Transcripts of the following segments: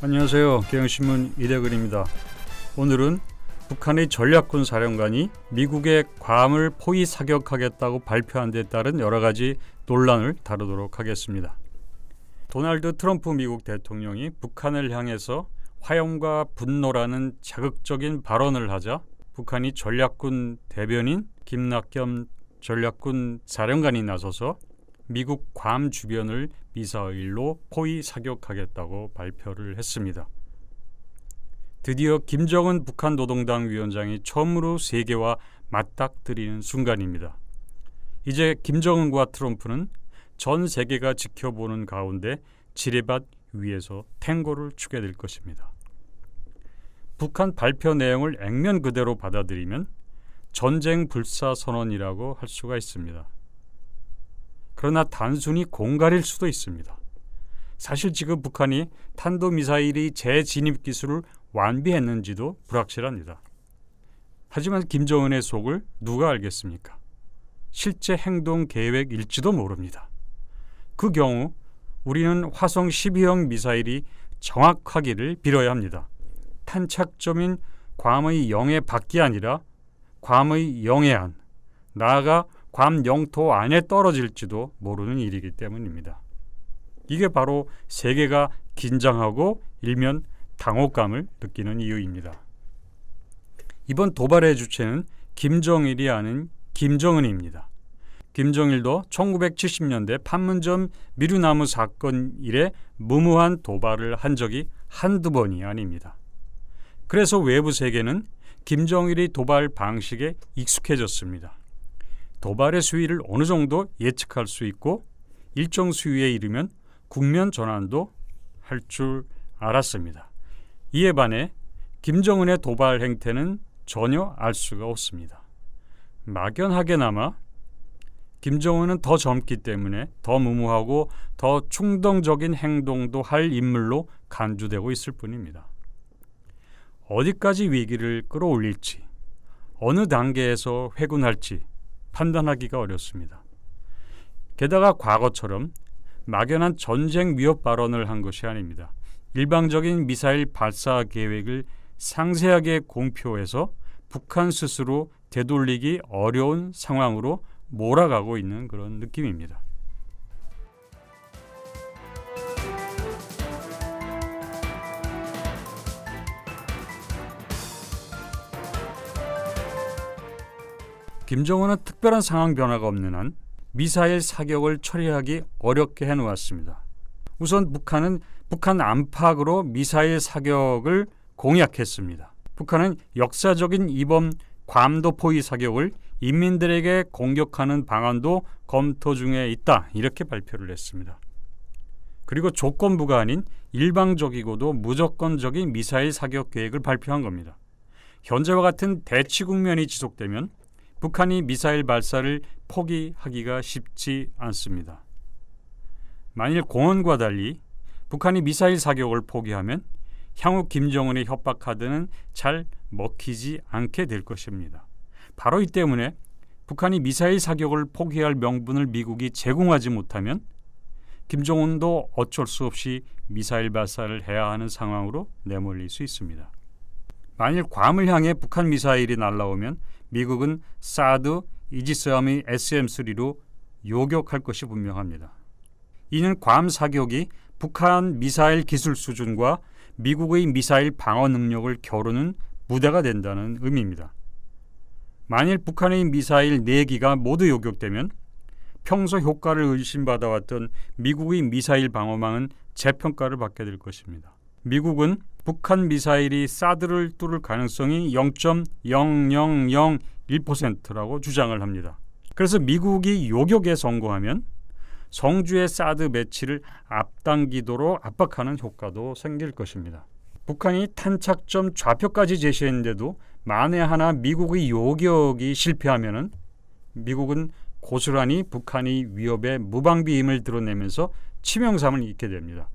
안녕하세요. 경향신문 이대근입니다. 오늘은 북한의 전략군 사령관이 미국의 괌을 포위 사격하겠다고 발표한 데 따른 여러 가지 논란을 다루도록 하겠습니다. 도널드 트럼프 미국 대통령이 북한을 향해서 화염과 분노라는 자극적인 발언을 하자 북한이 전략군 대변인 김낙겸 전략군 사령관이 나서서 미국 괌 주변을 미사일로 포위 사격하겠다고 발표를 했습니다. 드디어 김정은 북한 노동당 위원장이 처음으로 세계와 맞닥뜨리는 순간입니다. 이제 김정은과 트럼프는 전 세계가 지켜보는 가운데 지뢰밭 위에서 탱고를 추게 될 것입니다. 북한 발표 내용을 액면 그대로 받아들이면 전쟁 불사 선언이라고 할 수가 있습니다. 그러나 단순히 공갈일 수도 있습니다. 사실 지금 북한이 탄도미사일의 재진입 기술을 완비했는지도 불확실합니다. 하지만 김정은의 속을 누가 알겠습니까? 실제 행동 계획일지도 모릅니다. 그 경우 우리는 화성 12형 미사일이 정확하기를 빌어야 합니다. 탄착점인 괌의 영해 밖이 아니라 괌의 영해안, 나아가 괌 영토 안에 떨어질지도 모르는 일이기 때문입니다. 이게 바로 세계가 긴장하고 일면 당혹감을 느끼는 이유입니다. 이번 도발의 주체는 김정일이 아닌 김정은입니다. 김정일도 1970년대 판문점 미루나무 사건 이래 무모한 도발을 한 적이 한두 번이 아닙니다. 그래서 외부 세계는 김정일의 도발 방식에 익숙해졌습니다. 도발의 수위를 어느 정도 예측할 수 있고 일정 수위에 이르면 국면 전환도 할 줄 알았습니다. 이에 반해 김정은의 도발 행태는 전혀 알 수가 없습니다. 막연하게나마 김정은은 더 젊기 때문에 더 무모하고 더 충동적인 행동도 할 인물로 간주되고 있을 뿐입니다. 어디까지 위기를 끌어올릴지, 어느 단계에서 회군할지 판단하기가 어렵습니다. 게다가 과거처럼 막연한 전쟁 위협 발언을 한 것이 아닙니다. 일방적인 미사일 발사 계획을 상세하게 공표해서 북한 스스로 되돌리기 어려운 상황으로 몰아가고 있는 그런 느낌입니다. 김정은은 특별한 상황 변화가 없는 한 미사일 사격을 처리하기 어렵게 해놓았습니다. 우선 북한은 북한 안팎으로 미사일 사격을 공약했습니다. 북한은 역사적인 이번 괌도 포위 사격을 인민들에게 공격하는 방안도 검토 중에 있다, 이렇게 발표를 했습니다. 그리고 조건부가 아닌 일방적이고도 무조건적인 미사일 사격 계획을 발표한 겁니다. 현재와 같은 대치 국면이 지속되면 북한이 미사일 발사를 포기하기가 쉽지 않습니다. 만일 공언과 달리 북한이 미사일 사격을 포기하면 향후 김정은의 협박 카드는 잘 먹히지 않게 될 것입니다. 바로 이 때문에 북한이 미사일 사격을 포기할 명분을 미국이 제공하지 못하면 김정은도 어쩔 수 없이 미사일 발사를 해야 하는 상황으로 내몰릴 수 있습니다. 만일 괌을 향해 북한 미사일이 날아오면 미국은 사드, 이지스함의 SM-3로 요격할 것이 분명합니다. 이는 괌 사격이 북한 미사일 기술 수준과 미국의 미사일 방어 능력을 겨루는 무대가 된다는 의미입니다. 만일 북한의 미사일 4기가 모두 요격되면 평소 효과를 의심받아왔던 미국의 미사일 방어망은 재평가를 받게 될 것입니다. 미국은 북한 미사일이 사드를 뚫을 가능성이 0.0001%라고 주장을 합니다. 그래서 미국이 요격에 성공하면 성주의 사드 배치를 앞당기도록 압박하는 효과도 생길 것입니다. 북한이 탄착점 좌표까지 제시했는데도 만에 하나 미국의 요격이 실패하면 미국은 고스란히 북한이 위협의 무방비임을 드러내면서 치명상을 입게 됩니다.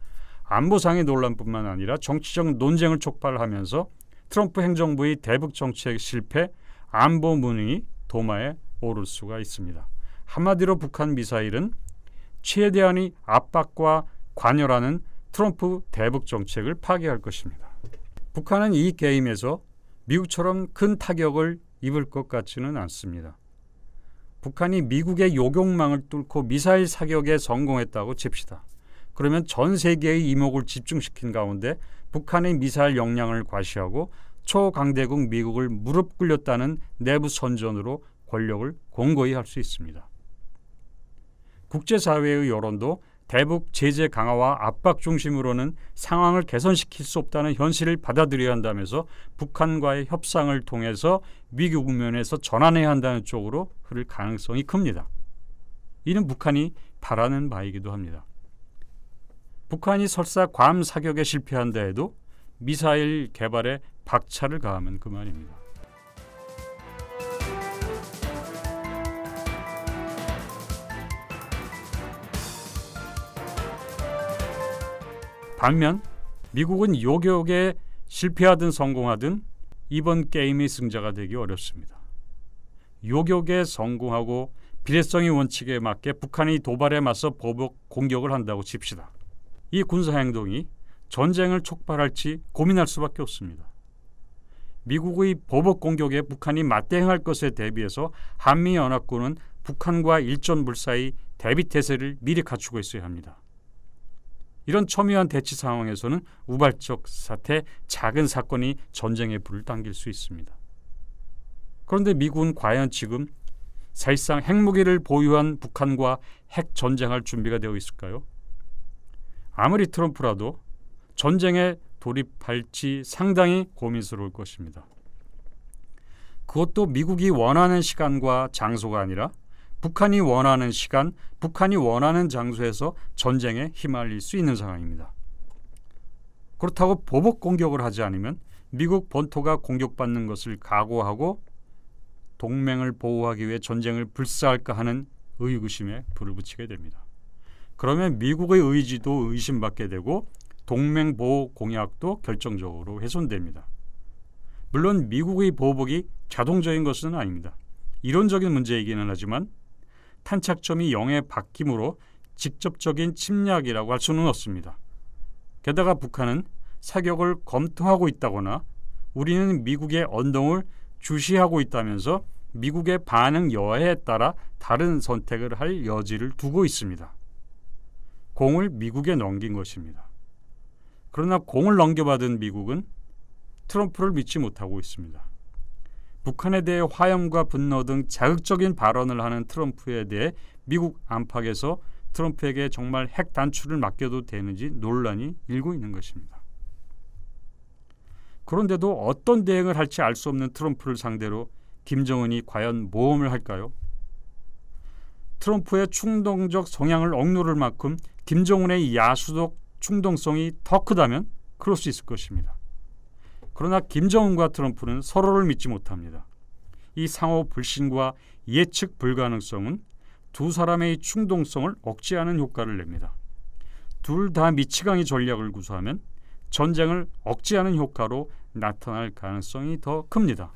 안보상의 논란뿐만 아니라 정치적 논쟁을 촉발하면서 트럼프 행정부의 대북 정책 실패, 안보 무능이 도마에 오를 수가 있습니다. 한마디로 북한 미사일은 최대한의 압박과 관여라는 트럼프 대북 정책을 파기할 것입니다. 북한은 이 게임에서 미국처럼 큰 타격을 입을 것 같지는 않습니다. 북한이 미국의 요격망을 뚫고 미사일 사격에 성공했다고 칩시다. 그러면 전 세계의 이목을 집중시킨 가운데 북한의 미사일 역량을 과시하고 초강대국 미국을 무릎 꿇렸다는 내부 선전으로 권력을 공고히 할 수 있습니다. 국제사회의 여론도 대북 제재 강화와 압박 중심으로는 상황을 개선시킬 수 없다는 현실을 받아들여야 한다면서 북한과의 협상을 통해서 위기 국면에서 전환해야 한다는 쪽으로 흐를 가능성이 큽니다. 이는 북한이 바라는 바이기도 합니다. 북한이 설사 괌 사격에 실패한다 해도 미사일 개발에 박차를 가하면 그만입니다. 반면 미국은 요격에 실패하든 성공하든 이번 게임의 승자가 되기 어렵습니다. 요격에 성공하고 비례성의 원칙에 맞게 북한이 도발에 맞서 보복 공격을 한다고 칩시다. 이 군사행동이 전쟁을 촉발할지 고민할 수밖에 없습니다. 미국의 보복 공격에 북한이 맞대응할 것에 대비해서 한미연합군은 북한과 일전불사의 대비태세를 미리 갖추고 있어야 합니다. 이런 첨예한 대치 상황에서는 우발적 사태, 작은 사건이 전쟁의 불을 당길 수 있습니다. 그런데 미국은 과연 지금 사실상 핵무기를 보유한 북한과 핵전쟁할 준비가 되어 있을까요? 아무리 트럼프라도 전쟁에 돌입할지 상당히 고민스러울 것입니다. 그것도 미국이 원하는 시간과 장소가 아니라 북한이 원하는 시간, 북한이 원하는 장소에서 전쟁에 휘말릴 수 있는 상황입니다. 그렇다고 보복 공격을 하지 않으면 미국 본토가 공격받는 것을 각오하고 동맹을 보호하기 위해 전쟁을 불사할까 하는 의구심에 불을 붙이게 됩니다. 그러면 미국의 의지도 의심받게 되고 동맹 보호 공약도 결정적으로 훼손됩니다. 물론 미국의 보복이 자동적인 것은 아닙니다. 이론적인 문제이기는 하지만 탄착점이 0에 바뀜으로 직접적인 침략이라고 할 수는 없습니다. 게다가 북한은 사격을 검토하고 있다거나 우리는 미국의 언동을 주시하고 있다면서 미국의 반응 여하에 따라 다른 선택을 할 여지를 두고 있습니다. 공을 미국에 넘긴 것입니다. 그러나 공을 넘겨받은 미국은 트럼프를 믿지 못하고 있습니다. 북한에 대해 화염과 분노 등 자극적인 발언을 하는 트럼프에 대해 미국 안팎에서 트럼프에게 정말 핵 단추를 맡겨도 되는지 논란이 일고 있는 것입니다. 그런데도 어떤 대응을 할지 알 수 없는 트럼프를 상대로 김정은이 과연 모험을 할까요? 트럼프의 충동적 성향을 억누를 만큼 김정은의 야수적 충동성이 더 크다면 그럴 수 있을 것입니다. 그러나 김정은과 트럼프는 서로를 믿지 못합니다. 이 상호 불신과 예측 불가능성은 두 사람의 충동성을 억제하는 효과를 냅니다. 둘 다 미치광이 전략을 구사하면 전쟁을 억제하는 효과로 나타날 가능성이 더 큽니다.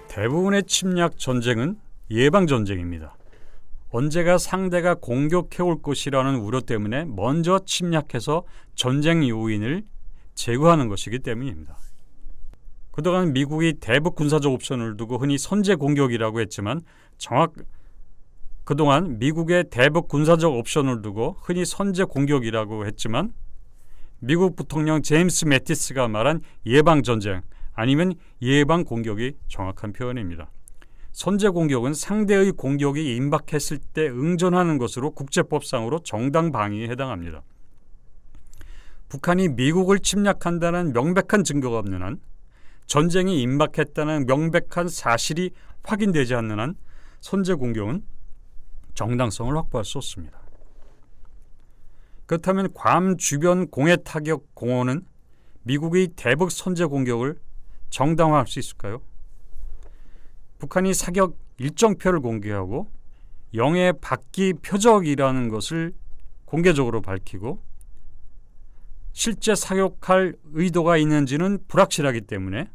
대부분의 침략 전쟁은 예방 전쟁입니다. 언제가 상대가 공격해올 것이라는 우려 때문에 먼저 침략해서 전쟁 요인을 제거하는 것이기 때문입니다. 그동안 미국이 대북 군사적 옵션을 두고 흔히 선제 공격이라고 했지만 그동안 미국의 대북 군사적 옵션을 두고 흔히 선제 공격이라고 했지만 미국 부통령 제임스 매티스가 말한 예방 전쟁 아니면 예방 공격이 정확한 표현입니다. 선제 공격은 상대의 공격이 임박했을 때 응전하는 것으로 국제법상으로 정당 방위에 해당합니다. 북한이 미국을 침략한다는 명백한 증거가 없는 한, 전쟁이 임박했다는 명백한 사실이 확인되지 않는 한 선제 공격은 정당성을 확보할 수 없습니다. 그렇다면 괌 주변 공해 타격 공호는 미국의 대북 선제 공격을 정당화할 수 있을까요? 북한이 사격 일정표를 공개하고 영해 받기 표적이라는 것을 공개적으로 밝히고 실제 사격할 의도가 있는지는 불확실하기 때문에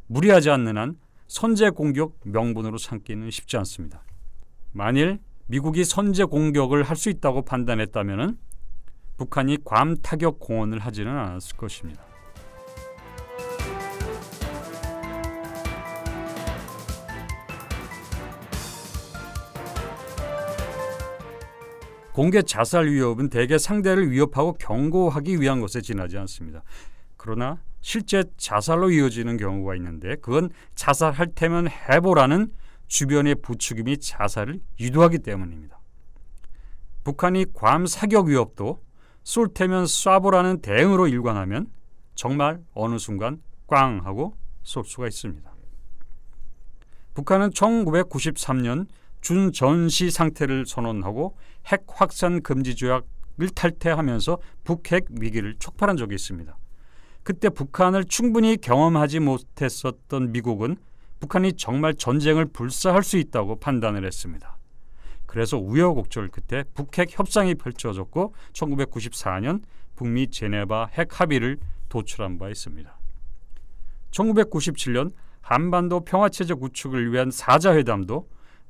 무리하지 않는 한 선제 공격 명분으로 삼기는 쉽지 않습니다. 만일 미국이 선제 공격을 할 수 있다고 판단했다면 북한이 괌 타격 공언을 하지는 않았을 것입니다. 공개 자살 위협은 대개 상대를 위협하고 경고하기 위한 것에 지나지 않습니다. 그러나 실제 자살로 이어지는 경우가 있는데 그건 자살할 테면 해보라는 주변의 부추김이 자살을 유도하기 때문입니다. 북한이 괌 사격 위협도 쏠 테면 쏴보라는 대응으로 일관하면 정말 어느 순간 꽝 하고 쏠 수가 있습니다. 북한은 1993년 준전시 상태를 선언하고 핵 확산 금지 조약을 탈퇴하면서 북핵 위기를 촉발한 적이 있습니다. 그때 북한을 충분히 경험하지 못했었던 미국은 북한이 정말 전쟁을 불사할 수 있다고 판단을 했습니다. 그래서 우여곡절 끝에 북핵 협상이 펼쳐졌고 1994년 북미 제네바 핵 합의를 도출한 바 있습니다. 1997년 한반도 평화체제 구축을 위한 사자회담도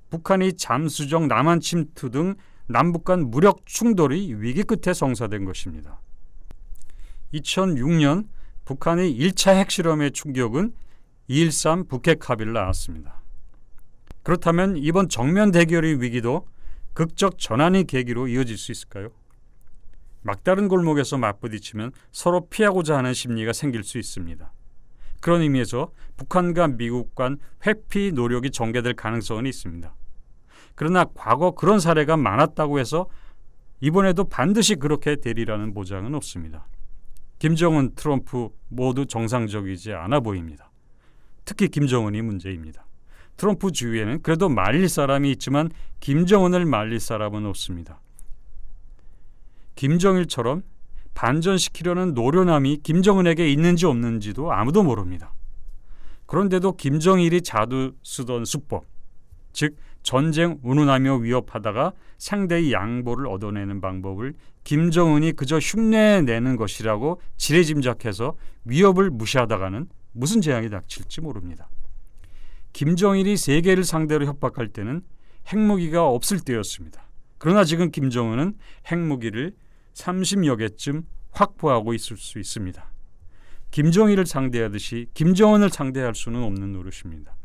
북한이 잠수정 남한 침투 등 남북 간 무력 충돌이 위기 끝에 성사된 것입니다. 2006년 북한의 1차 핵실험의 충격은 2.13 북핵 합의를 낳았습니다. 그렇다면 이번 정면 대결의 위기도 극적 전환의 계기로 이어질 수 있을까요? 막다른 골목에서 맞부딪히면 서로 피하고자 하는 심리가 생길 수 있습니다. 그런 의미에서 북한과 미국 간 회피 노력이 전개될 가능성은 있습니다. 그러나 과거 그런 사례가 많았다고 해서 이번에도 반드시 그렇게 되리라는 보장은 없습니다. 김정은, 트럼프 모두 정상적이지 않아 보입니다. 특히 김정은이 문제입니다. 트럼프 주위에는 그래도 말릴 사람이 있지만 김정은을 말릴 사람은 없습니다. 김정일처럼 반전시키려는 노련함이 김정은에게 있는지 없는지도 아무도 모릅니다. 그런데도 김정일이 자주 쓰던 수법, 즉 전쟁 운운하며 위협하다가 상대의 양보를 얻어내는 방법을 김정은이 그저 흉내내는 것이라고 지레짐작해서 위협을 무시하다가는 무슨 재앙이 닥칠지 모릅니다. 김정일이 세계를 상대로 협박할 때는 핵무기가 없을 때였습니다. 그러나 지금 김정은은 핵무기를 30여 개쯤 확보하고 있을 수 있습니다. 김정일을 상대하듯이 김정은을 상대할 수는 없는 노릇입니다.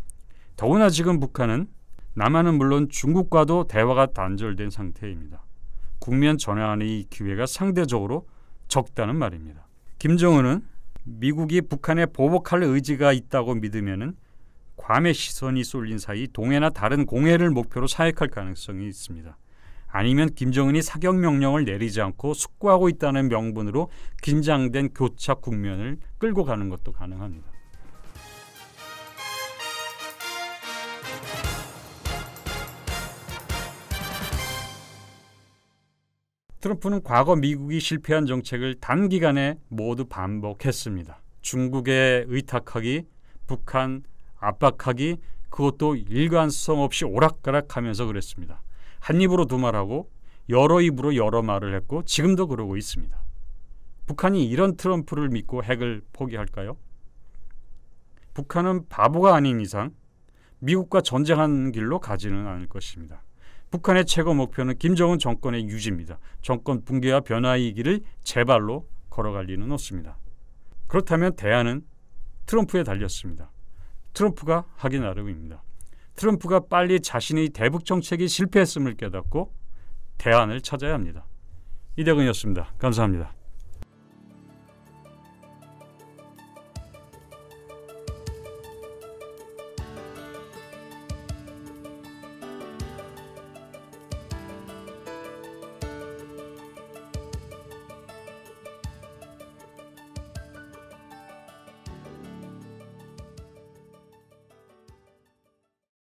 더구나 지금 북한은 남한은 물론 중국과도 대화가 단절된 상태입니다. 국면 전환의 기회가 상대적으로 적다는 말입니다. 김정은은 미국이 북한에 보복할 의지가 있다고 믿으면 괌의 시선이 쏠린 사이 동해나 다른 공해를 목표로 사격할 가능성이 있습니다. 아니면 김정은이 사격 명령을 내리지 않고 숙고하고 있다는 명분으로 긴장된 교착 국면을 끌고 가는 것도 가능합니다. 트럼프는 과거 미국이 실패한 정책을 단기간에 모두 반복했습니다. 중국에 의탁하기, 북한 압박하기, 그것도 일관성 없이 오락가락하면서 그랬습니다. 한 입으로 두 말하고 여러 입으로 여러 말을 했고 지금도 그러고 있습니다. 북한이 이런 트럼프를 믿고 핵을 포기할까요? 북한은 바보가 아닌 이상 미국과 전쟁하는 길로 가지는 않을 것입니다. 북한의 최고 목표는 김정은 정권의 유지입니다. 정권 붕괴와 변화의 길을 제 발로 걸어갈 리는 없습니다. 그렇다면 대안은 트럼프에 달렸습니다. 트럼프가 하기 나름입니다. 트럼프가 빨리 자신의 대북 정책이 실패했음을 깨닫고 대안을 찾아야 합니다. 이대근이었습니다. 감사합니다.